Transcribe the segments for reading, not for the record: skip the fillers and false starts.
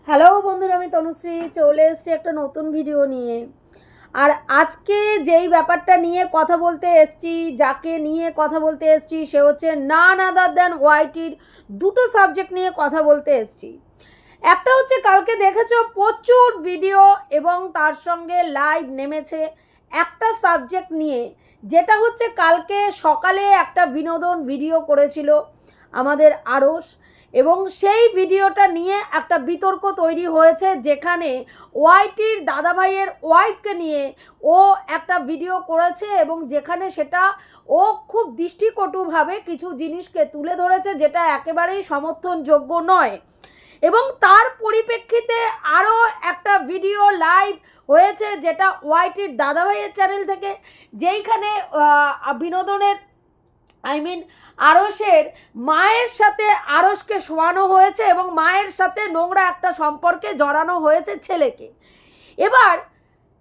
Hello বন্ধুরা, আমি তনুশ্রী চলে এসেছি একটা নতুন ভিডিও নিয়ে। আর আজকে যেই ব্যাপারটা নিয়ে কথা বলতে এসেছি, যাকে নিয়ে কথা বলতে এসেছি, সে হচ্ছে নান আদার দ্যান ওয়াইটির দুটো সাবজেক্ট নিয়ে কথা বলতে এসেছি। একটা হচ্ছে কালকে দেখেছো প্রচুর ভিডিও এবং তার সঙ্গে লাইভ নেমেছে একটা সাবজেক্ট নিয়ে, যেটা হচ্ছে কালকে সকালে একটা বিনোদন ভিডিও করেছিল আমাদের আরশ, এবং সেই ভিডিওটা নিয়ে একটা বিতর্ক তৈরি হয়েছে, যেখানে ওয়াইটির দাদাভাইয়ের ওয়াইফকে নিয়ে ও একটা ভিডিও করেছে এবং যেখানে সেটা ও খুব দৃষ্টিকটুভাবে কিছু জিনিসকে তুলে ধরেছে, যেটা একেবারেই সমর্থনযোগ্য নয়। এবং তার পরিপ্রেক্ষিতে আরও একটা ভিডিও লাইভ হয়েছে, যেটা ওয়াইটির দাদাভাইয়ের চ্যানেল থেকে, যেইখানে বিনোদনের আরশের মায়ের সাথে আরশকে শোয়ানো হয়েছে এবং মায়ের সাথে নোংরা একটা সম্পর্কে জড়ানো হয়েছে ছেলেকে। এবার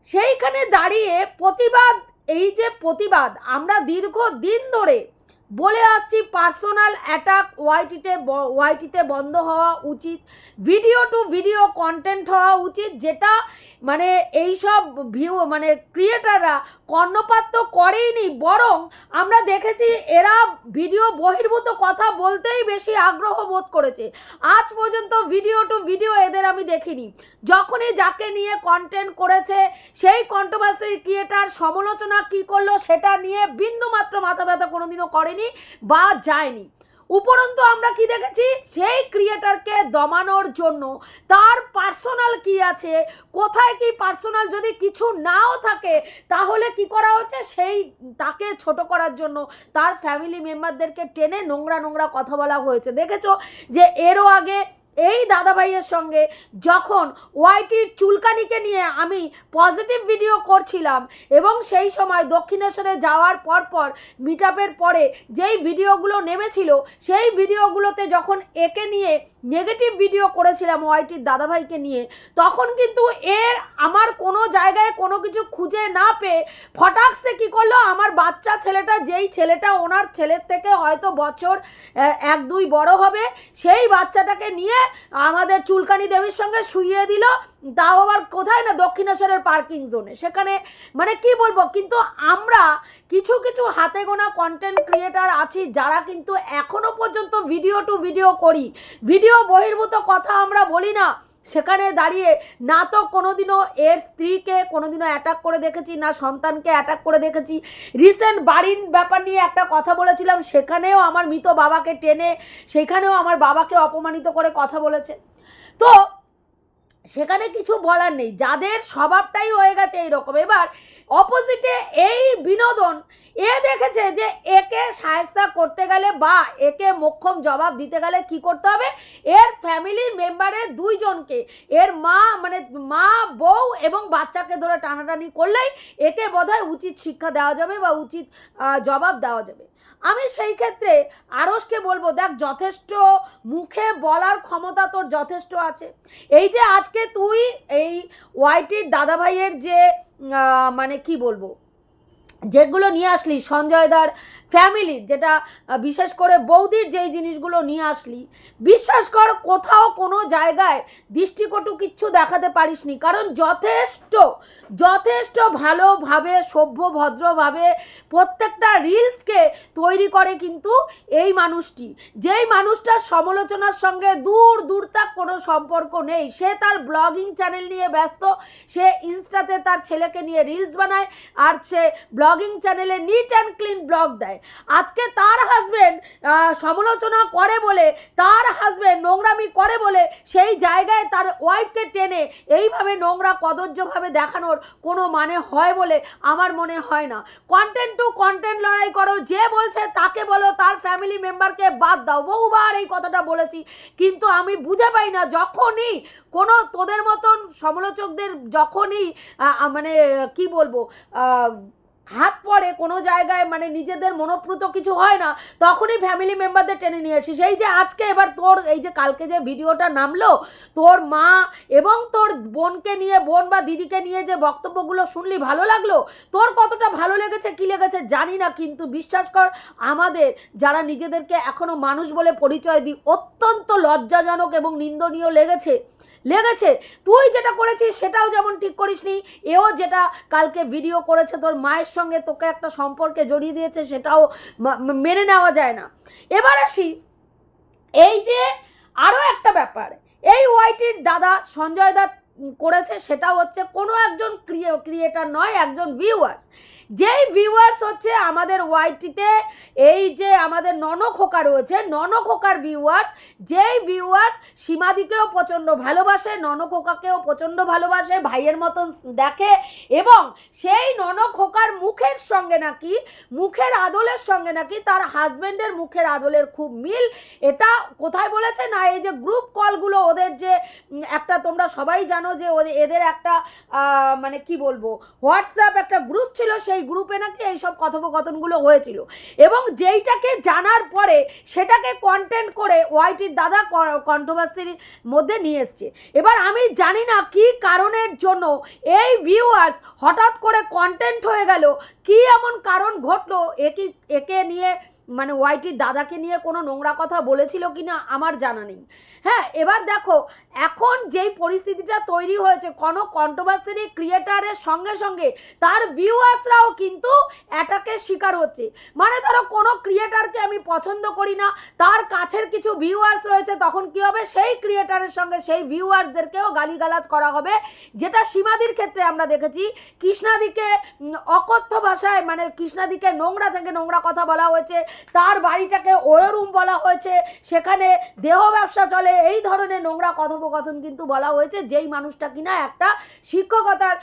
সেইখানে দাঁড়িয়ে প্রতিবাদ, এই যে প্রতিবাদ আমরা দীর্ঘদিন ধরে বলে আসছি, পার্সোনাল অ্যাটাক ওয়াইটিতে বন্ধ হওয়া উচিত, ভিডিও টু ভিডিও কন্টেন্ট হওয়া উচিত, যেটা মানে এইসব ক্রিয়েটাররা কর্ণপাত তো করেইনি, বরং আমরা দেখেছি এরা ভিডিও বহির্ভূত কথা বলতেই বেশি আগ্রহ বোধ করেছে। আজ পর্যন্ত ভিডিও টু ভিডিও এদের আমি দেখিনি। যখনই যাকে নিয়ে কন্টেন্ট করেছে সেই কন্ট্রোভার্সি ক্রিয়েটার সমালোচনা কী করলো সেটা নিয়ে বিন্দুমাত্র মাথা ব্যথা কোনোদিনও করেনি বা যায়নি। উপরন্তু আমরা কি দেখেছি, সেই ক্রিয়েটারকে দমানোর জন্য তার পার্সোনাল কি আছে, কোথায় কি পার্সোনাল যদি কিছু নাও থাকে তাহলে কি করা হচ্ছে, সেই তাকে ছোট করার জন্য তার ফ্যামিলি মেম্বারদেরকে টেনে নোংরা নোংরা কথা বলা হয়েছে। দেখেছো যে এরও আগে এই দাদাভাইয়ের সঙ্গে যখন ওয়াইটির চুলকানিকে নিয়ে আমি পজিটিভ ভিডিও করছিলাম এবং সেই সময় দক্ষিণেশ্বরে যাওয়ার পর মিট আপের পরে যেই ভিডিওগুলো নেমেছিল, সেই ভিডিওগুলোতে যখন একে নিয়ে নেগেটিভ ভিডিও করেছিলাম ওয়াইটির দাদাভাইকে নিয়ে, তখন কিন্তু আমার কোনো জায়গায় কোনো কিছু খুঁজে না পেয়ে ফটাকসে কী করলো, আমার বাচ্চা ছেলেটা, যেই ছেলেটা ওনার ছেলের থেকে হয়তো বছর 1-2 বড় হবে, সেই বাচ্চাটাকে নিয়ে আমাদের চুলকানি দেবীর সঙ্গে শুইয়ে দিল, তাও আবার কোথায় না দক্ষিণেশ্বরের পার্কিং জোনে। সেখানে মানে কি বলবো, কিন্তু আমরা কিছু কিছু হাতে গোনা কন্টেন্ট ক্রিয়েটার আছি যারা কিন্তু এখনো পর্যন্ত ভিডিও টু ভিডিও করি, ভিডিও বহির্ভূত কথা আমরা বলি না। সেখানে দাঁড়িয়ে না তো কোনোদিনও এর স্ত্রীকে কোনোদিনও অ্যাটাক করে দেখেছি, না সন্তানকে অ্যাটাক করে দেখেছি। রিসেন্ট বাড়ির ব্যাপার নিয়ে একটা কথা বলেছিলাম, সেখানেও আমার মৃত বাবাকে টেনে, সেখানেও আমার বাবাকে অপমানিত করে কথা বলেছে। তো সেখানে কিছু বলার নেই, যাদের স্বভাবটাই হয়ে গেছে এইরকম। এবার অপোজিটে এই বিনোদন দেখেছে যে একে শায়েস্তা করতে গেলে বা একে মোক্ষম জবাব দিতে গেলে কি করতে হবে, এর ফ্যামিলির মেম্বারের 2 জনকে, এর মা বউ এবং বাচ্চাকে ধরে টানাটানি করলেই একে বোধহয় উচিত শিক্ষা দেওয়া যাবে বা উচিত জবাব দেওয়া যাবে। আমি সেই ক্ষেত্রে আরশকে বলবো, দেখ যথেষ্ট মুখে বলার ক্ষমতা তোর যথেষ্ট আছে। এই যে আজকে তুই এই ওয়াইটির দাদাভাইয়ের যে কি বলবো, যেগুলো নিয়ে আসলি সঞ্জয়দার ফ্যামিলির, যেটা বিশেষ করে বৌদির যেই জিনিসগুলো নিয়ে আসলি, বিশ্বাস কর কোথাও কোনো জায়গায় দৃষ্টিকটু কিচ্ছু দেখাতে পারিসনি, কারণ যথেষ্ট ভালোভাবে সভ্য ভদ্রভাবে প্রত্যেকটা রিলসকে তৈরি করে কিন্তু এই মানুষটি, যেই মানুষটার সমালোচনার সঙ্গে দূর তাক কোনো সম্পর্ক নেই। সে তার ব্লগিং চ্যানেল নিয়ে ব্যস্ত, সে ইনস্টাতে তার ছেলেকে নিয়ে রিলস বানায়, আর সে ব্লগিং চ্যানেলে নিট অ্যান্ড ক্লিন ব্লগ দেয়। আজকে তার হাজব্যান্ড সমালোচনা করে বলে, তার হাজব্যান্ড নোংরামি করে বলে, সেই জায়গায় তার ওয়াইফকে টেনে এইভাবে নোংরা কদর্যভাবে দেখানোর কোনো মানে হয় বলে আমার মনে হয় না। কন্টেন্ট টু কন্টেন্ট লড়াই করো, যে বলছে তাকে বলো তার ফ্যামিলি মেম্বারকে বাদ দাও, বহুবার এই কথাটা বলেছি, কিন্তু আমি বুঝে পাই না যখনই কোনো তোদের মতন সমালোচকদের যখনই কি বলবো হাত পড়ে কোনো জায়গায়, নিজেদের মনোপ্রুত কিছু হয় না, তখনই ফ্যামিলি মেম্বারদের টেনে নিয়ে আসি। সেই যে আজকে এবার তোর এই যে কালকে যে ভিডিওটা নামলো, তোর মা এবং তোর বোনকে নিয়ে, বোন বা দিদিকে নিয়ে যে বক্তব্যগুলো শুনলি, ভালো লাগলো? তোর কতটা ভালো লেগেছে কি লেগেছে জানি না, কিন্তু বিশ্বাস কর আমাদের যারা নিজেদেরকে এখনো মানুষ বলে পরিচয় দিই, অত্যন্ত লজ্জাজনক এবং নিন্দনীয় লেগেছে লেগেছে। তুই যেটা করেছিস সেটাও যেমন ঠিক করিসনি, এও যেটা কালকে ভিডিও করেছে তোর মায়ের সঙ্গে তোকে একটা সম্পর্কে জড়িয়ে দিয়েছে সেটাও মেনে নেওয়া যায় না। এবার আসি এই যে আরও একটা ব্যাপার, এই ওয়াইটির দাদা সঞ্জয় দত্ত করেছে, সেটা হচ্ছে কোনো একজন ক্রিয়েটার নয়, একজন ভিউয়ার্স। যেই ভিউয়ার্স হচ্ছে আমাদের ওয়াইটিতে এই যে আমাদের ননখোকা রয়েছে, ননখোকার ভিউয়ার্স, যেই ভিউয়ার্স সীমাদিকেও প্রচণ্ড ভালোবাসে, ননখোকাকেও প্রচণ্ড ভালোবাসে, ভাইয়ের মতন দেখে, এবং সেই ননখোকার মুখের সঙ্গে নাকি, মুখের আদলের সঙ্গে নাকি তার হাজব্যান্ডের মুখের আদলের খুব মিল। এটা কোথায় বলেছে না, এই যে গ্রুপ কলগুলো ওদের যে একটা, তোমরা সবাই জানো যে এদের একটা মানে কি বলবো, হোয়াটসঅ্যাপ একটা গ্রুপ ছিল, সেই গ্রুপে নাকি এইসব কথোপকথনগুলো হয়েছিল, এবং যেইটাকে জানার পরে সেটাকে কন্টেন্ট করে ওয়াইটির দাদা কন্ট্রোভার্সির মধ্যে নিয়ে এসছে। এবার আমি জানি না কি কারণের জন্য এই ভিউয়ার্স হঠাৎ করে কন্টেন্ট হয়ে গেল, কি এমন কারণ ঘটলো, একে নিয়ে মানে ওয়াইটির দাদাকে নিয়ে কোনো নোংরা কথা বলেছিল কিনা আমার জানা নেই। হ্যাঁ, এবার দেখো এখন যেই পরিস্থিতিটা তৈরি হয়েছে, কোনো কন্ট্রোভার্সি ক্রিয়েটারের সঙ্গে সঙ্গে তার ভিউয়ার্সরাও কিন্তু অ্যাটাকের শিকার হচ্ছে। মানে ধরো কোনো ক্রিয়েটারকে আমি পছন্দ করি না, তার কাছের কিছু ভিউয়ার্স রয়েছে, তখন কি হবে, সেই ক্রিয়েটারের সঙ্গে সেই ভিউয়ার্সদেরকেও গালিগালাজ করা হবে, যেটা সীমাদির ক্ষেত্রে আমরা দেখেছি। কৃষ্ণাদিকে অকথ্য ভাষায়, মানে কৃষ্ণাদিকে নোংরা থেকে নোংরা কথা বলা হয়েছে, তার বাড়িটাকে ওয়রুম বলা হয়েছে, সেখানে দেহ ব্যবসা চলে, এই ধরনের নোংরা কথোপকথন কিন্তু বলা হয়েছে। যেই মানুষটা কিনা একটা শিক্ষকতার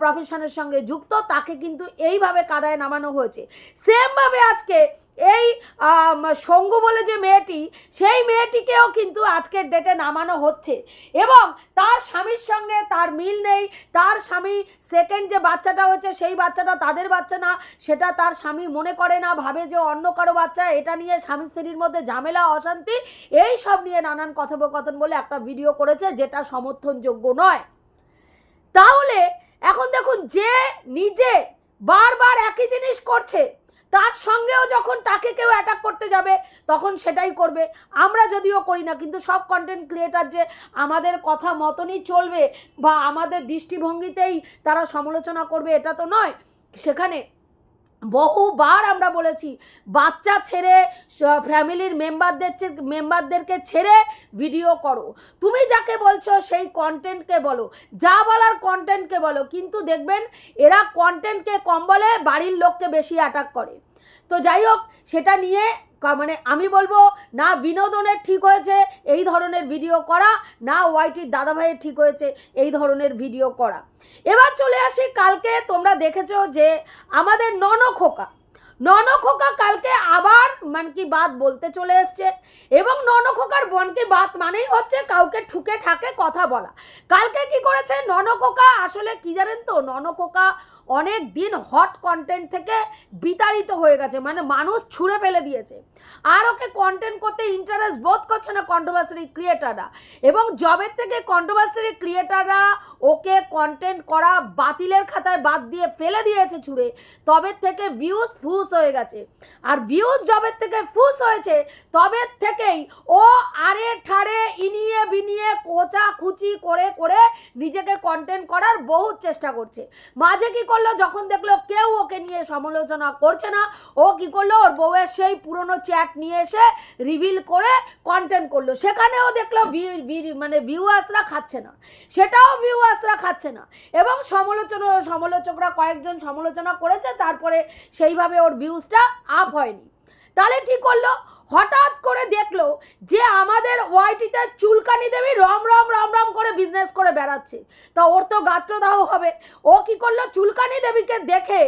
প্রফেশনের সঙ্গে যুক্ত, তাকে কিন্তু এইভাবে কাদায় নামানো হয়েছে। সেমভাবে আজকে এই সঙ্গু বলে যে মেয়েটি, সেই মেয়েটিকেও কিন্তু আজকের ডেটে নামানো হচ্ছে, এবং তার স্বামীর সঙ্গে তার মিল নেই। তার স্বামী সেকেন্ড যে বাচ্চাটা হচ্ছে সেই বাচ্চাটা তাদের বাচ্চা না, সেটা তার স্বামী মনে করে না, ভাবে যে অন্য কারো বাচ্চা। এটা নিয়ে স্বামী স্ত্রীর মধ্যে ঝামেলা, অশান্তি, এই সব নিয়ে নানান কথোপকথন বলে একটা ভিডিও করেছে, যেটা সমর্থনযোগ্য নয়। তাহলে এখন দেখুন, যে নিজে বারবার একই জিনিস করছে, তার সঙ্গেও যখন তাকে কেউ অ্যাটাক করতে যাবে তখন সেটাই করবে। আমরা যদিও করি না, কিন্তু সব কন্টেন্ট ক্রিয়েটার যে আমাদের কথা মতনই চলবে বা আমাদের দৃষ্টিভঙ্গিতেই তারা সমালোচনা করবে এটা তো নয়। সেখানে বহুবার আমরা বলেছি, বাচ্চা ছেড়ে ফ্যামিলির মেম্বারদেরকে ছেড়ে ভিডিও করো, তুমি যাকে বলছো সেই কন্টেন্টকে বলো, যা বলার কন্টেন্টকে বলো, কিন্তু দেখবেন এরা কন্টেন্টকে কম বলে, বাড়ির লোককে বেশি অ্যাটাক করে। তো যাই হোক, সেটা নিয়ে মানে আমি বলবো না বিনোদনের ঠিক হয়েছে এই ধরনের ভিডিও করা, না ওয়াইটির দাদাভাইয়ের ঠিক হয়েছে এই ধরনের ভিডিও করা। এবার চলে আসি, কালকে তোমরা দেখেছো যে আমাদের ননখোকা কালকে আবার মন কি বাত বলতে চলে এসছে, এবং ননখোকার মন কি বাত মানেই হচ্ছে কাউকে ঠুকে ঠাকে কথা বলা। কালকে কি করেছে ননখোকা, আসলে কি জানেন তো, ননখোকা অনেক দিন হট কন্টেন্ট থেকে বিতাড়িত হয়ে গেছে, মানে মানুষ ছুঁড়ে ফেলে দিয়েছে, আর ওকে কন্টেন্ট করতে ইন্টারেস্ট বোধ করছে না কন্ট্রোভার্সি ক্রিয়েটাররা, এবং জবের থেকে কন্ট্রোভার্সি ক্রিয়েটাররা ওকে কন্টেন্ট করা বাতিলের খাতায় বাদ দিয়ে ফেলে দিয়েছে ছুঁড়ে। তবে থেকে ভিউজ ফুস হয়ে গেছে, আর ভিউজ জবের থেকে ফুস হয়েছে, তবে থেকেই ও আরে ঠাড়ে ইনিয়ে বিনিয়ে কোচা খুচি করে করে নিজেকে কন্টেন্ট করার বহু চেষ্টা করছে। মাঝে কি করলো, যখন দেখলো কেউ ওকে নিয়ে সমালোচনা করছে না, ও কি করলো, ওর বউয়ের সেই পুরনো চ্যাট নিয়ে এসে রিভিল করে কন্টেন্ট করলো, সেখানেও দেখলো মানে ভিউয়ার্সরা খাচ্ছে না, সেটাও ভিউয়ার্সরা খাচ্ছে না, এবং সমালোচকরা কয়েকজন সমালোচনা করেছে, তারপরে সেইভাবে ওর ভিউজটা আপ হয়নি। তাহলে কি করলো, হঠাৎ করে দেখলো যে আমাদের ওয়াইটিতে চুলকানি দেবী রম রম রম রম করে বিজনেস করে বেড়াচ্ছে, তা ওর তো গাত্রদাহ হবে। ও কি করলো, চুলকানি দেবীকে দেখে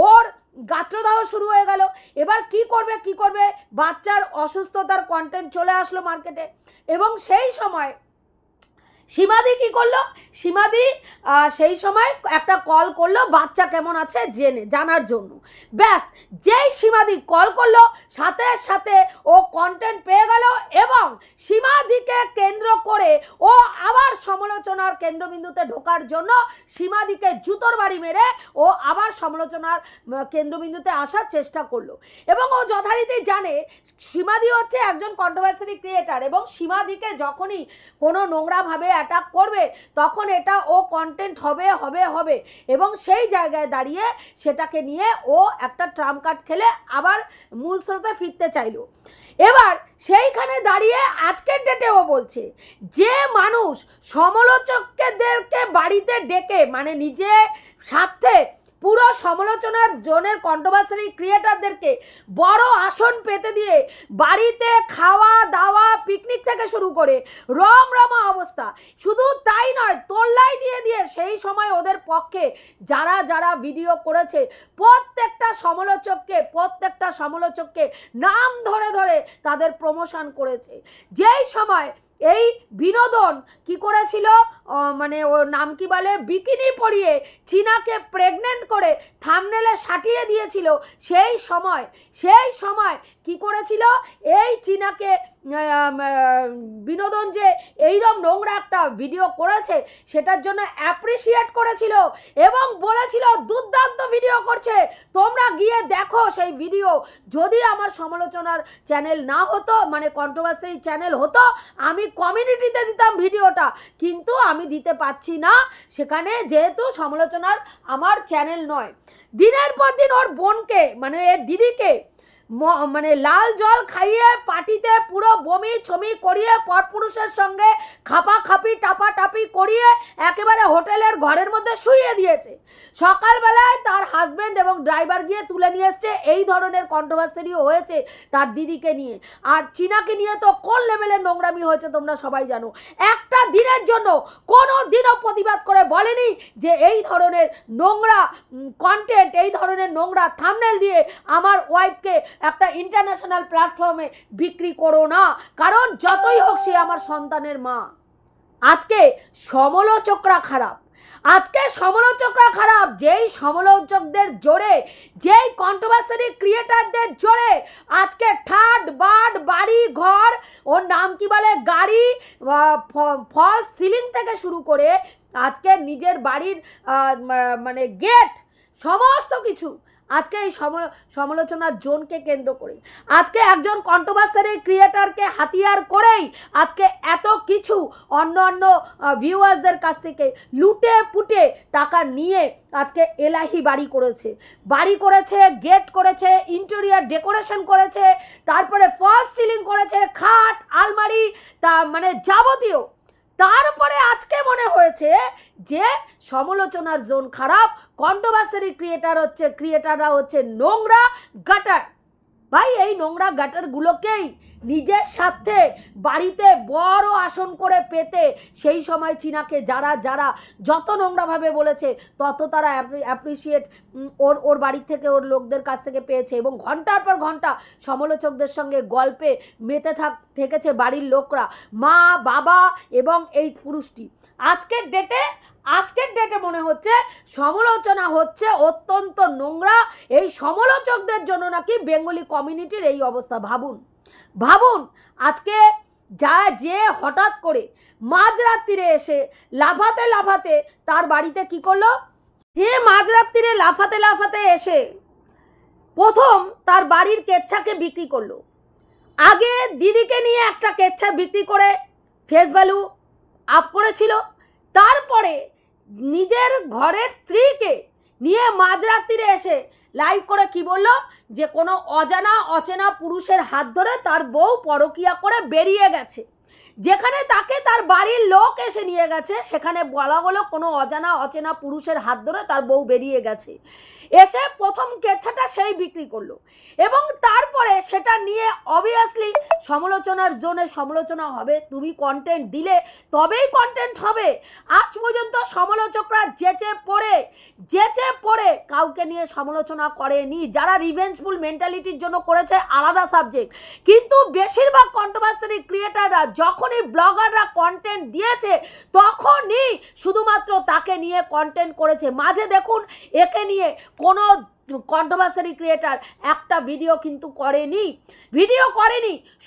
ওর গাত্রদাহ শুরু হয়ে গেল। এবার কি করবে, বাচ্চার অসুস্থতার কন্টেন্ট চলে আসলো মার্কেটে, এবং সেই সময় সীমাদি কি করলো, সীমাদি সেই সময় একটা কল করলো বাচ্চা কেমন আছে জানার জন্য। ব্যাস, যেই সীমাদি কল করলো সাথে সাথে ও কন্টেন্ট পেয়ে গেল, এবং সীমাদিকে কেন্দ্র করে ও আবার সমালোচনার কেন্দ্রবিন্দুতে ঢোকার জন্য সীমাদিকে জুতোর বাড়ি মেরে ও আবার সমালোচনার কেন্দ্রবিন্দুতে আসার চেষ্টা করলো। এবং ও যথারীতি জানে সীমাদি হচ্ছে একজন কন্ট্রোভার্সি ক্রিয়েটার, এবং সীমাদিকে যখনই কোনো নোংরাভাবে অ্যাটাক করবে তখন এটা ও কন্টেন্ট হবে হবে হবে, এবং সেই জায়গায় দাঁড়িয়ে সেটাকে নিয়ে ও একটা ট্রাম্প কার্ড খেলে আবার মূল স্রোতে ফিরতে চাইলো। এবার সেইখানে দাঁড়িয়ে আজকের ডেটে ও বলছে যে মানুষ সমালোচকদেরকে বাড়িতে ডেকে, মানে নিজে স্বার্থে পুরো সমালোচনার জোনের কন্ট্রোভার্সি ক্রিয়েটারদেরকে বড় আসন পেতে দিয়ে বাড়িতে খাওয়া দাওয়া পিকনিক থেকে শুরু করে রমরমা অবস্থা, শুধু তাই নয় তোল্লাই দিয়ে দিয়ে সেই সময় ওদের পক্ষে যারা যারা ভিডিও করেছে প্রত্যেকটা সমালোচককে নাম ধরে ধরে তাদের প্রমোশন করেছে। যেই সময় এই বিনোদন কি করেছিল, মানে ওর নাম কি বলে, বিকিনি পরিয়ে চীনাকে প্রেগনেন্ট করে থাম্বনেলে সাটিয়ে দিয়েছিল, সেই সময় কি করেছিল, এই চীনাকে বিনোদন যে এইরকম নোংরা একটা ভিডিও করেছে সেটার জন্য অ্যাপ্রিসিয়েট করেছিল এবং বলেছিল দুর্দান্ত ভিডিও করছে, তোমরা গিয়ে দেখো সেই ভিডিও। যদি আমার সমালোচনার চ্যানেল না হতো, মানে কন্ট্রোভার্সি চ্যানেল হতো, আমি কমিউনিটিতে দিতাম ভিডিওটা, কিন্তু আমি দিতে পারছি না সেখানে, যেহেতু সমালোচনার আমার চ্যানেল নয়। দিনের পর দিন ওর বোনকে, মানে এর দিদিকে, মানে লাল জল খাইয়ে পার্টিতে পুরো বমি ছমি করিয়ে পরপুরুষের সঙ্গে খাপাখাপি টাপাটাপি করিয়ে একেবারে হোটেলের ঘরের মধ্যে শুইয়ে দিয়েছে। সকালবেলায় তার হাজব্যান্ড এবং ড্রাইভার গিয়ে তুলে নিয়ে এসছে। এই ধরনের কন্ট্রোভার্সিও হয়েছে তার দিদিকে নিয়ে। আর চীনাকে নিয়ে তো কোন লেভেলের নোংরামি হয়েছে তোমরা সবাই জানো। একটা দিনের জন্য কোনো দিনও প্রতিবাদ করে বলেনি যে এই ধরনের নোংরা কন্টেন্ট, এই ধরনের নোংরা থাম্বনেল দিয়ে আমার ওয়াইফকে একটা ইন্টারন্যাশনাল প্ল্যাটফর্মে বিক্রি করো না, কারণ যতই হোক সে আমার সন্তানের মা। আজকে সমালোচকরা খারাপ, যেই সমালোচকদের জোরে, যেই কন্ট্রোভার্সি ক্রিয়েটারদের জোরে আজকে ঠাট বাট বাড়ি ঘর, ওর নাম কি বলে, গাড়ি, ফলস সিলিং থেকে শুরু করে আজকে নিজের বাড়ির মানে গেট, সমস্ত কিছু আজকে এই সমালোচনার জোনকে কেন্দ্র করে, আজকে একজন কন্ট্রোভার্সি ক্রিয়েটারকে হাতিয়ার করেই আজকে এত কিছু অন্য ভিউয়ার্সদের কাছ থেকে লুটে পুটে টাকা নিয়ে আজকে এলাহি বাড়ি করেছে, গেট করেছে, ইন্টেরিয়ার ডেকোরেশন করেছে, তারপরে ফলস সিলিং করেছে, খাট আলমারি, তা মানে যাবতীয়। তারপরে আজকে মনে হয়েছে যে সমালোচনার জোন খারাপ, কন্ট্রোভার্সি ক্রিয়েটাররা হচ্ছে নোংরা গাটার। ভাই এই নোংরা গাটারগুলোকেই নিজের সাথে বাড়িতে বড় আসন করে পেতে সেই সময় চীনাকে যারা যত নোংরাভাবে বলেছে তত তারা অ্যাপ্রিসিয়েট ওর বাড়ি থেকে, ওর লোকদের কাছ থেকে পেয়েছে, এবং ঘন্টার পর ঘন্টা সমালোচকদের সঙ্গে গল্পে মেতে থেকেছে বাড়ির লোকরা, মা বাবা এবং এই পুরুষটি। আজকের ডেটে মনে হচ্ছে সমালোচনা হচ্ছে অত্যন্ত নোংরা। এই সমালোচকদের জন্য নাকি বেঙ্গলি কমিউনিটির এই অবস্থা। ভাবুন আজকে যে হঠাৎ করে মাঝরাত্রিরে এসে লাফাতে তার বাড়িতে কি করলো, যে মাঝরাত্রিরে লাফাতে এসে প্রথম তার বাড়ির কেচ্ছাকে বিক্রি করলো। আগে দিদিকে নিয়ে একটা কেচ্ছা বিক্রি করে ফেস ভ্যালু আপ করেছিল, তারপরে নিজের ঘরের স্ত্রীকে নিয়ে মাঝরাত্রিরে এসে লাইভ করে কি বললো, যে কোনো অচেনা পুরুষের হাত ধরে তার বউ পরকিয়া করে বেরিয়ে গেছে। যেখানে তাকে তার বাড়ির লোক এসে নিয়ে গেছে, সেখানে বলা হলো কোনো অচেনা পুরুষের হাত ধরে তার বউ বেরিয়ে গেছে। এসে প্রথম কেচ্ছাটা সেই বিক্রি করলো, এবং তারপরে সেটা নিয়ে অবভিয়াসলি সমালোচনার জোনে সমালোচনা হবে। তুমি কন্টেন্ট দিলে তবেই কন্টেন্ট হবে। আজ পর্যন্ত সমালোচকরা যেচে পড়ে কাউকে নিয়ে সমালোচনা করেনি। যারা রিভেঞ্জফুল মেন্টালিটির জন্য করেছে আলাদা সাবজেক্ট, কিন্তু বেশিরভাগ কন্ট্রোভার্সি ক্রিয়েটাররা যখনই ব্লগাররা কন্টেন্ট দিয়েছে তখনই শুধুমাত্র তাকে নিয়ে কন্টেন্ট করেছে। মাঝে দেখুন একে নিয়ে কোনো কন্ট্রোভার্সি ক্রিয়েটার একটা ভিডিও কিন্তু করেনি,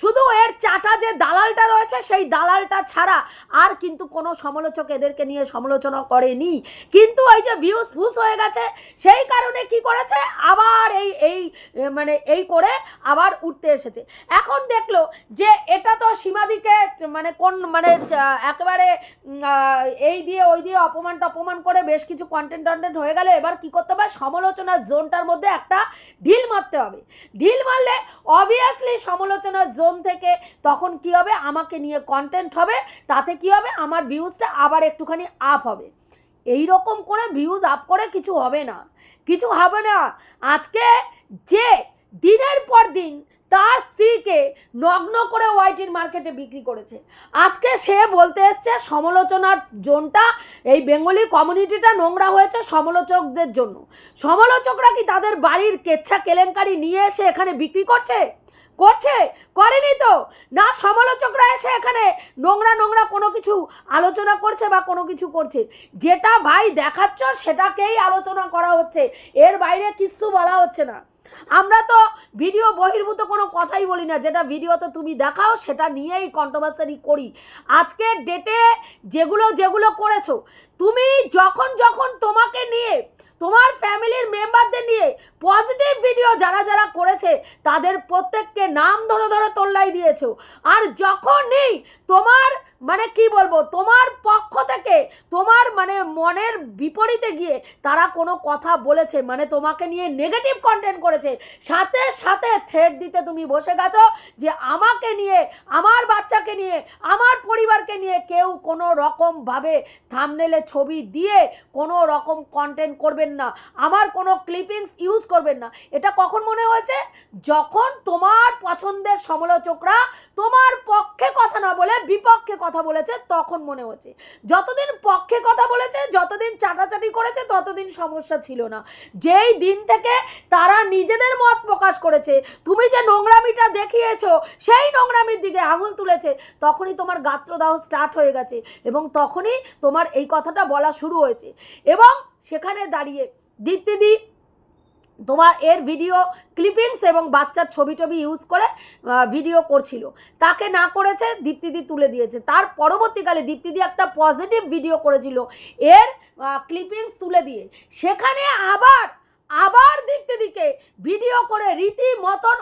শুধু এর চাটা যে দালালটা রয়েছে সেই দালালটা ছাড়া আর কিন্তু কোনো সমালোচক এদেরকে নিয়ে সমালোচনা করেনি। কিন্তু এই যে ভিউজ ফুস হয়ে গেছে সেই কারণে কি করেছে, আবার এই করে আবার উঠতে এসেছে। এখন দেখলো যে এটা তো সীমাদিকে একেবারে এই দিয়ে ওই দিয়ে অপমান করে বেশ কিছু কন্টেন্ট হয়ে গেলে এবার কি করতে হবে, সমালোচনার জোনটার মধ্যে একটা ঢিল মারতে হবে। ঢিল মারলে অবভিয়াসলি সমালোচনার জোন থেকে তখন কি হবে, আমাকে নিয়ে কন্টেন্ট হবে, তাতে কি হবে, আমার ভিউজটা আবার একটুখানি আপ হবে। এই রকম করে ভিউজ আপ করে কিছু হবে না। আজকে যে দিনের পর দিন তার স্ত্রীকে নগ্ন করে ওয়াইটির মার্কেটে বিক্রি করেছে, আজকে সে বলতে এসছে সমালোচনার জোনটা, এই বেঙ্গলি কমিউনিটিটা নোংরা হয়েছে সমালোচকদের জন্য। সমালোচকরা কি তাদের বাড়ির কেচ্ছা কেলেঙ্কারি নিয়ে এসে এখানে বিক্রি করেনি তো না, সমালোচকরা এসে এখানে নোংরা কোনো কিছু আলোচনা করছে বা কোনো কিছু করছে। যেটা ভাই দেখাচ্ছ সেটাকেই আলোচনা করা হচ্ছে, এর বাইরে কিছু বলা হচ্ছে না। আমরা তো ভিডিও বহির্ভূত কোনো কথাই বলি না, যেটা ভিডিওতে তুমি দেখাও সেটা নিয়েই কন্ট্রোভার্সি করি। আজকের ডেটে যেগুলো করেছো তুমি, যখন তোমাকে নিয়ে তোমার ফ্যামিলির মেম্বারদের নিয়ে পজিটিভ ভিডিও যারা করেছে তাদের প্রত্যেককে নাম ধরে তোল্লাই দিয়েছো। আর যখনই তোমার কি বলবো, তোমার পক্ষ থেকে তোমার মনের বিপরীতে গিয়ে তারা কোনো কথা বলেছে, তোমাকে নিয়ে নেগেটিভ কন্টেন্ট করেছে, সাথে সাথে থ্রেট দিতে তুমি বসে গেছো যে আমাকে নিয়ে, আমার বাচ্চাকে নিয়ে, আমার পরিবারকে নিয়ে কেউ কোনো রকমভাবে থাম্বনেলে ছবি দিয়ে কোনো রকম কন্টেন্ট করবেন না, আমার কোনো ক্লিপিংস ইউজ করবেন না। এটা কখন মনে হয়েছে, যখন তোমার পছন্দের সমালোচকরা তোমার পক্ষে কথা না বলে বিপক্ষে কথা বলেছে তখন মনে হয়েছে। যতদিন পক্ষে কথা বলেছে, যতদিন চাটাচাটি করেছে ততদিন সমস্যা ছিল না। যেই দিন থেকে তারা নিজেদের মত প্রকাশ করেছে, তুমি যে নোংরামিটা দেখিয়েছো সেই নোংরামির দিকে আঙুল তুলেছে, তখনই তোমার গাত্রদাহ স্টার্ট হয়ে গেছে এবং তখনই তোমার এই কথাটা বলা শুরু হয়েছে। এবং সেখানে দাঁড়িয়ে দীপ্তিদি তোমার এর ভিডিও ক্লিপিংস এবং বাচ্চার ছবি ইউজ করে ভিডিও করছিল, তাকে না করেছে, দীপ্তিদি তুলে দিয়েছে। তার পরবর্তীকালে দীপ্তিদি একটা পজিটিভ ভিডিও করেছিল এর ক্লিপিংস তুলে দিয়ে, সেখানে আবার দীপ্তিদিকে ভিডিও করে রীতিমতন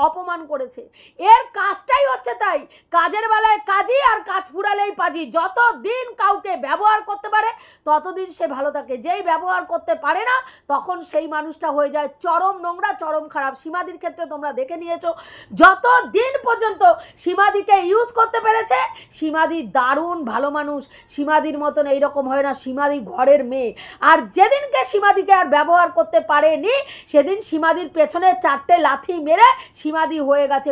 অপমান করেছে। এর কাজটাই হচ্ছে তাই, কাজের বেলায় কাজী আর কাজ ফুরালেই পাজি। যতদিন কাউকে ব্যবহার করতে পারে ততদিন সে ভালো থাকে, যেই ব্যবহার করতে পারে না তখন সেই মানুষটা হয়ে যায় চরম নোংরা, চরম খারাপ। সীমাদির ক্ষেত্রে তোমরা দেখে নিয়েছো, যতদিন পর্যন্ত সীমাদিকে ইউজ করতে পেরেছে, সীমাদি দারুণ ভালো মানুষ, সীমাদির মতন এইরকম হয় না, সীমাদি ঘরের মেয়ে। আর যেদিনকে সীমাদিকে আর ব্যবহার করতে পারেনি সেদিন সীমাদির পেছনে 4টে লাথি মেরে সীমাদি হয়ে গেছে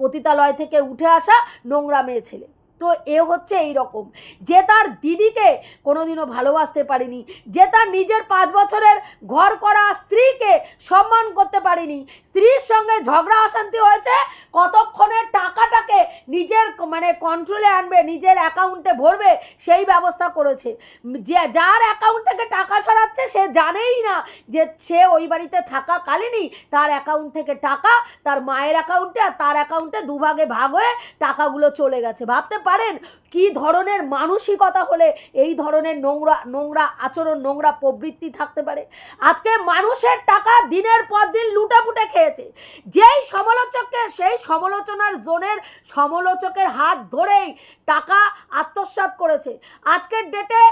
পতিতালয় থেকে উঠে আসা নোংরা মেয়ে ছেলে। তো এ হচ্ছে এই রকম, যে তার দিদিকে কোনোদিনও ভালোবাসতে পারেনি, যে তার নিজের 5 বছরের ঘর করা স্ত্রীকে সম্মান করতে পারেনি, স্ত্রীর সঙ্গে ঝগড়া অশান্তি হয়েছে, কতক্ষণের টাকাটাকে নিজের কন্ট্রোলে আনবে, নিজের অ্যাকাউন্টে ভরবে সেই ব্যবস্থা করেছে। যার অ্যাকাউন্ট থেকে টাকা সরাচ্ছে সে জানেই না যে সে ওই বাড়িতে থাকাকালীনই তার অ্যাকাউন্ট থেকে টাকা তার মায়ের অ্যাকাউন্টে আর তার অ্যাকাউন্টে দুভাগে ভাগ হয়ে টাকাগুলো চলে গেছে। ভাবতে পারেন কি ধরনের মানসিকতা হলে এই ধরনের নোংরা আচরণ, নোংরা প্রবৃত্তি থাকতে পারে। আজকে মানুষের টাকা দিনের পর দিন লুটেপুটে খেয়েছে, যেই সমালোচককে সেই সমালোচনার জোনের সমালোচকের হাত ধরেই টাকা আত্মসাৎ করেছে। আজকের ডেটে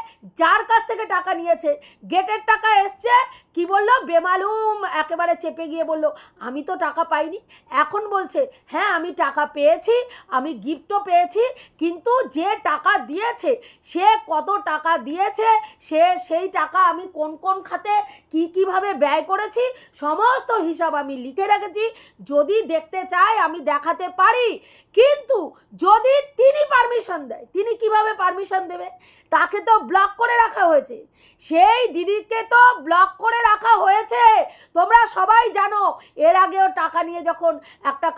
যার কাছ থেকে টাকা নিয়েছে, গেটের টাকা এসছে, কি বললো, বেমালুম একেবারে চেপে গিয়ে বলল আমি তো টাকা পাইনি। এখন বলছে হ্যাঁ আমি টাকা পেয়েছি, আমি গিফটও পেয়েছি, কিন্তু যে টাকা দিয়েছে সে কত টাকা দিয়েছে, সেই টাকা আমি কোন খাতে কিভাবে ব্যয় করেছি সমস্ত হিসাব আমি লিখে রেখেছি। যদি দেখতে চাই আমি দেখাতে পারি, কিন্তু যদি তিনি পারমিশন দেয়, তিনি কিভাবে পারমিশন দেবে? তাকে তো ব্লক করে রাখা হয়েছে, সেই দিদিকে তো ব্লক করে রাখা হয়েছে। তোমরা সবাই জানো, এর আগেও টাকা নিয়ে যখন একটা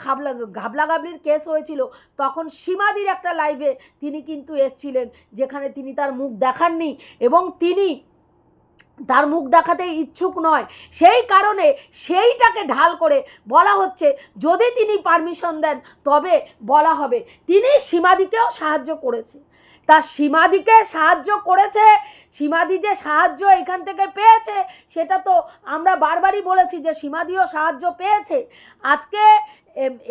ঘাবলাগাবলির কেস হয়েছিল, তখন সীমাদির একটা লাইভে তিনি কিন্তু এসছিলেন, যেখানে তিনি তার মুখ দেখাননি এবং তিনি তার মুখ দেখাতে ইচ্ছুক নয়, সেই কারণে সেইটাকে ঢাল করে বলা হচ্ছে যদি তিনি পারমিশন দেন তবে বলা হবে। তিনি সীমাদিকেও সাহায্য করেছে, তা সীমাদিকে সাহায্য করেছে, সীমাদি যে সাহায্য এখান থেকে পেয়েছে সেটা তো আমরা বারবারই বলেছি যে সীমাদিও সাহায্য পেয়েছে। আজকে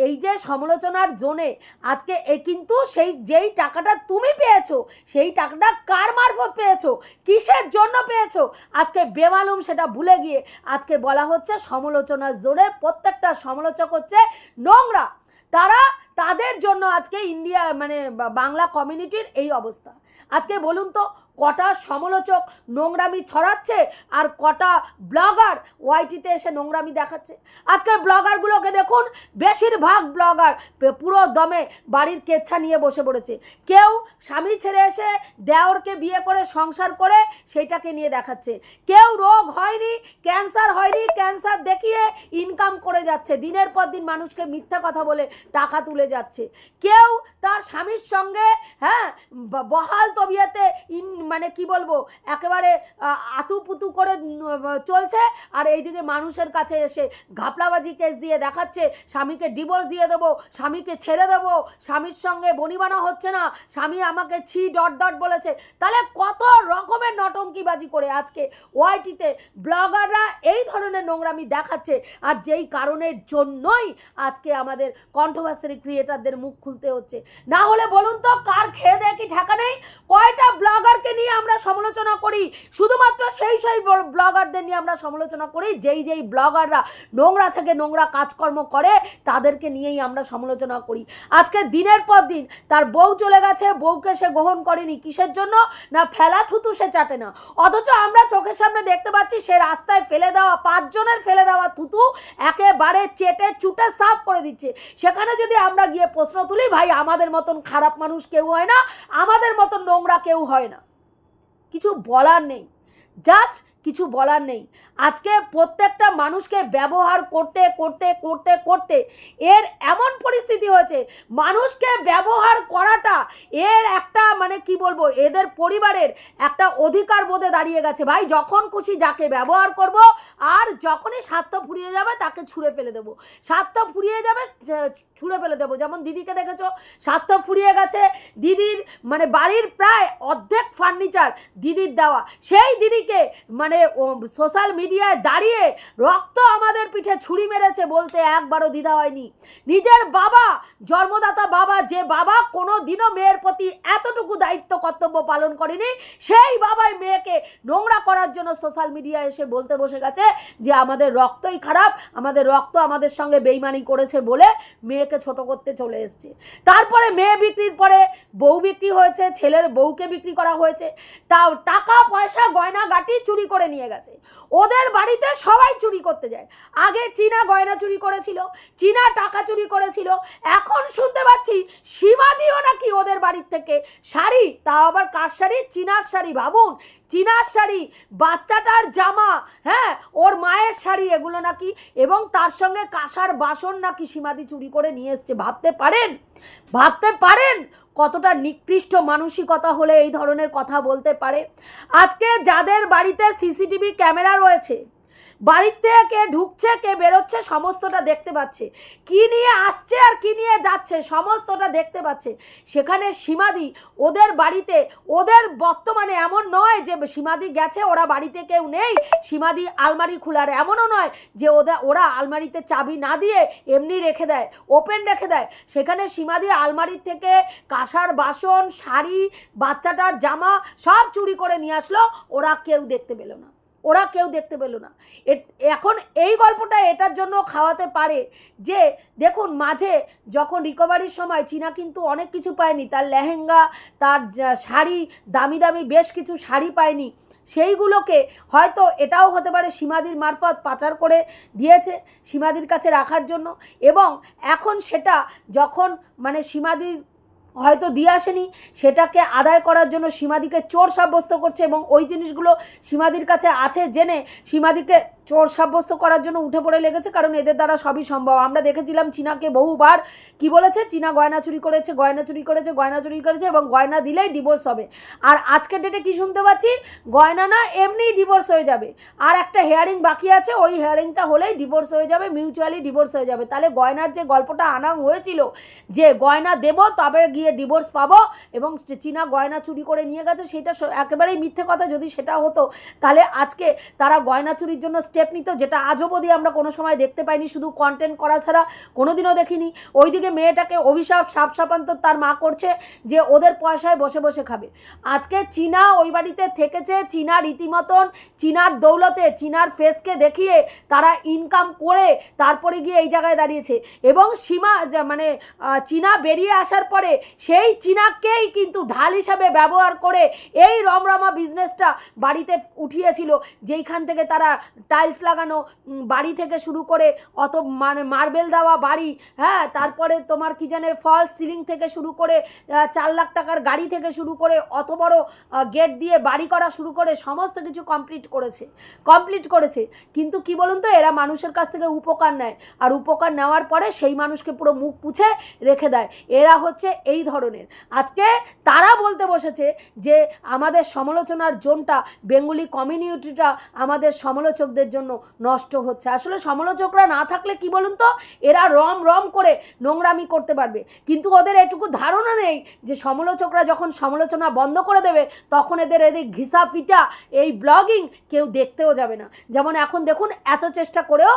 এই যে সমালোচনার জোনে আজকে কিন্তু সেই যেই টাকাটা তুমি পেয়েছো সেই টাকাটা কার মারফত পেয়েছো, কিসের জন্য পেয়েছো, আজকে বেমালুম সেটা ভুলে গিয়ে আজকে বলা হচ্ছে সমালোচনার জোরে প্রত্যেকটা সমালোচক হচ্ছে নোংরা। তারা তাদের জন্য আজকে ইন্ডিয়া মানে বাংলা কমিউনিটির এই অবস্থা। আজকে বলুন তো কটা সমালোচক নোংরামি ছড়াচ্ছে আর কটা ব্লগার ওয়াইটিতে এসে নোংরামি দেখাচ্ছে। আজকে ব্লগারগুলোকে দেখুন, বেশিরভাগ ব্লগার পুরো দমে বাড়ির কেচ্ছা নিয়ে বসে পড়েছে। কেউ স্বামী ছেড়ে এসে দেওরকে বিয়ে করে সংসার করে সেইটাকে নিয়ে দেখাচ্ছে। কেউ রোগ হয়নি, ক্যান্সার হয়নি, ক্যান্সার দেখিয়ে ইনকাম করে যাচ্ছে, দিনের পর দিন মানুষকে মিথ্যা কথা বলে টাকা তুলে যাচ্ছে। কেউ তার স্বামীর সঙ্গে বহাল তবিয়াতে মানে কি বলবো একেবারে আতুপুতু করে চলছে, আর এইদিকে মানুষের কাছে এসে ঘাপলাবাজি কেস দিয়ে দেখাচ্ছে স্বামীকে ডিভোর্স দিয়ে দেবো, স্বামীকে ছেড়ে দেবো, স্বামীর সঙ্গে বনিবানা হচ্ছে না, স্বামী আমাকে ছি ... বলেছে। তাহলে কত রকমের নটঙ্কিবাজি করে আজকে ওয়াইটিতে ব্লগাররা এই ধরনের নোংরামি দেখাচ্ছে, আর যেই কারণের জন্যই আজকে আমাদের কন্ট্রোভার্সি ক্রিয়েটারদের মুখ খুলতে হচ্ছে। না হলে বলুন তো কার খেয়ে দেয় কি ঠেকা নেই? কয়টা ব্লগারকে নিয়ে আমরা সমালোচনা করি, শুধুমাত্র সেই ব্লগারদের নিয়ে আমরা সমালোচনা করি যেই ব্লগাররা নোংরা থেকে নোংরা কাজকর্ম করে তাদেরকে নিয়েই আমরা সমালোচনা করি। আজকে দিনের পর দিন তার বউ চলে গেছে, বউকে সে গ্রহণ করেনি, কিসের জন্য না ফেলা থুতু সে চাটে না, অথচ আমরা চোখের সামনে দেখতে পাচ্ছি সে রাস্তায় ফেলে দেওয়া 5 জনের ফেলে দেওয়া থুতু একেবারে চেটে চুটে সাফ করে দিচ্ছে। সেখানে যদি আমরা গিয়ে প্রশ্ন তুলি, ভাই আমাদের মতন খারাপ মানুষ কেউ হয় না, আমাদের মতন নোংরা কেউ হয় না, কিছু বলার নেই, জাস্ট কিছু বলার নেই। আজকে প্রত্যেকটা মানুষকে ব্যবহার করতে করতে করতে করতে এর এমন পরিস্থিতি হয়েছে, মানুষকে ব্যবহার করাটা এর একটা মানে কি বলবো এদের পরিবারের একটা অধিকার বোধে দাঁড়িয়ে গেছে। ভাই যখন খুশি যাকে ব্যবহার করব, আর যখনই স্বার্থ ফুরিয়ে যাবে তাকে ছুঁড়ে ফেলে দেবো, স্বার্থ ফুরিয়ে যাবে ছুঁড়ে ফেলে দেবো। যেমন দিদিকে দেখেছো, স্বার্থ ফুরিয়ে গেছে, দিদির মানে বাড়ির প্রায় অর্ধেক ফার্নিচার দিদির দেওয়া, সেই দিদিকে মানে সোশ্যাল মিডিয়ায় দাঁড়িয়ে রক্ত আমাদের পিঠে ছুরি মেরেছে বলতে একবারও দ্বিধা হয়নি। নিজের বাবা, জন্মদাতা বাবা, যে বাবা কোনো দিনও মেয়ের প্রতি এতটুকু দায়িত্ব কর্তব্য পালন করেনি, সেই বাবাই মেয়েকে নোংরা করার জন্য সোশ্যাল মিডিয়ায় এসে বলতে বসে গেছে যে আমাদের রক্তই খারাপ, আমাদের রক্ত আমাদের সঙ্গে বেইমানি করেছে বলে মেয়েকে ছোট করতে চলে এসছে। তারপরে মেয়ে বিক্রির পরে বউ বিক্রি হয়েছে, ছেলের বউকে বিক্রি করা হয়েছে, তাও টাকা পয়সা গয়না গাটি চুরি করে নিয়ে গেছে। ওদের বাড়িতে সবাই চুরি করতে যায়। আগে চীনা গয়না চুরি করেছিল, চীনা টাকা চুরি করেছিল, এখন শুনতে পাচ্ছি সীমাদিও নাকি ওদের বাড়ির থেকে শাড়ি, তাও আবার কার শাড়ি? চীনার শাড়ি। ভাবুন, চীনার শাড়ি, বাচ্চাটার জামা, ওর মায়ের শাড়ি, এগুলো নাকি, এবং তার সঙ্গে কাঁসার বাসন নাকি সীমাদি চুরি করে নিয়ে এসছে। ভাবতে পারেন, ভাবতে পারেন কতটা নিকৃষ্ট মানসিকতা হলে এই ধরনের কথা বলতে পারে। আজকে যাদের বাড়িতে সিসিটিভি ক্যামেরা রয়েছে, বাড়িতে কে ঢুকছে কে বেরোচ্ছে সমস্তটা দেখতে পাচ্ছে, কি নিয়ে আসছে আর কি নিয়ে যাচ্ছে সমস্তটা দেখতে পাচ্ছে, সেখানে সীমাদি ওদের বাড়িতে, ওদের বর্তমানে এমন নয় যে সীমাদি গেছে ওরা বাড়িতে কেউ নেই, সীমাদি আলমারি খোলার, এমনও নয় যে ওরা আলমারিতে চাবি না দিয়ে এমনি রেখে দেয়, ওপেন রেখে দেয়। সেখানে সীমাদি আলমারির থেকে কাঁসার বাসন, শাড়ি, বাচ্চাটার জামা সব চুরি করে নিয়ে আসলো, ওরা কেউ দেখতে পেল না, ওরা কেউ দেখতে পেল না। এখন এই গল্পটা এটার জন্য খাওয়াতে পারে যে দেখুন, মাঝে যখন রিকভারির সময় চীনা কিন্তু অনেক কিছু পায়নি, তার লেহেঙ্গা, তার শাড়ি, দামি দামি বেশ কিছু শাড়ি পায়নি, সেইগুলোকে হয়তো এটাও হতে পারে সীমাদির মারফত পাচার করে দিয়েছে সীমাদির কাছে রাখার জন্য, এবং এখন সেটা যখন মানে সীমাদির হয়তো দিয়ে আসেনি, সেটাকে আদায় করার জন্য সীমাদিকে চোর সাব্যস্ত করছে, এবং ওই জিনিসগুলো সীমাদির কাছে আছে জেনে সীমাদিকে চোর সাব্যস্ত করার জন্য উঠে পড়ে লেগেছে, কারণ এদের দ্বারা সবই সম্ভব। আমরা দেখেছিলাম চীনাকে বহুবার কি বলেছে, চীনা গয়না চুরি করেছে, গয়না চুরি করেছে, গয়না চুরি করেছে এবং গয়না দিলেই ডিভোর্স হবে। আর আজকের ডেটে কি শুনতে পাচ্ছি, গয়না না এমনিই ডিভোর্স হয়ে যাবে, আর একটা হেয়ারিং বাকি আছে, ওই হেয়ারিংটা হলেই ডিভোর্স হয়ে যাবে, মিউচুয়ালি ডিভোর্স হয়ে যাবে। তাহলে গয়নার যে গল্পটা আনা হয়েছিল যে গয়না দেব তবে গিয়ে ডিভোর্স পাবো এবং চীনা গয়না চুরি করে নিয়ে গেছে, সেটা একেবারেই মিথ্যে কথা। যদি সেটা হতো তাহলে আজকে তারা গয়না চুরির জন্য স্টেপ নিত, যেটা আজ অবধি আমরা কোনো সময় দেখতে পাইনি, শুধু কন্টেন্ট করা ছাড়া কোনোদিনও দেখিনি। ওইদিকে মেয়েটাকে অভিশাপ সাপ সাপান্তর তার মা করছে যে ওদের পয়সায় বসে বসে খাবে। আজকে চীনা ওই বাড়িতে থেকেছে, চীনা রীতিমতন চীনার দৌলতে চীনার ফেসকে দেখিয়ে তারা ইনকাম করে তারপরে গিয়ে এই জায়গায় দাঁড়িয়েছে। এবং সীমা মানে চীনা বেরিয়ে আসার পরে সেই চীনাকেই কিন্তু ঢাল হিসাবে ব্যবহার করে এই রমরমা বিজনেসটা বাড়িতে উঠিয়েছিল, যেইখান থেকে তারা টাইলস লাগানো বাড়ি থেকে শুরু করে অত মানে মার্বেল দেওয়া বাড়ি, হ্যাঁ, তারপরে তোমার কি জানে ফলস সিলিং থেকে শুরু করে 4 লাখ টাকার গাড়ি থেকে শুরু করে অত বড় গেট দিয়ে বাড়ি করা শুরু করে সমস্ত কিছু কমপ্লিট করেছে। কিন্তু কি বলুন তো, এরা মানুষের কাছ থেকে উপকার নেয়, আর উপকার নেওয়ার পরে সেই মানুষকে পুরো মুখ পুছে রেখে দেয়। এরা হচ্ছে এই ধরনের। আজকে তারা বলতে বসেছে যে আমাদের সমালোচনার জোনটা, বেঙ্গলি কমিউনিটিটা আমাদের সমালোচকদের জন্য নষ্ট হচ্ছে। আসলে সমালোচকরা না থাকলে কি বলুন তো, এরা রম করে নোংরামি করতে পারবে, কিন্তু ওদের এটুকু ধারণা নেই যে সমালোচকরা যখন সমালোচনা বন্ধ করে দেবে তখন এদের ঘিসা ফিটা এই ব্লগিং কেউ দেখতেও যাবে না। যেমন এখন দেখুন এত চেষ্টা করেও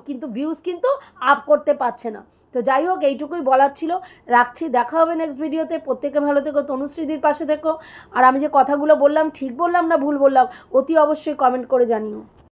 কিন্তু ভিউজ কিন্তু আপ করতে পারছে না। তো যাই হোক, এইটুকুই বলার ছিল, রাখছি। দেখা হবে নেক্সট ভিডিওতে। প্রত্যেকে ভালো থেকো, তনুশ্রীদির পাশে থেকো। আর আমি যে কথাগুলো বললাম ঠিক বললাম না ভুল বললাম অতি অবশ্যই কমেন্ট করে জানিও।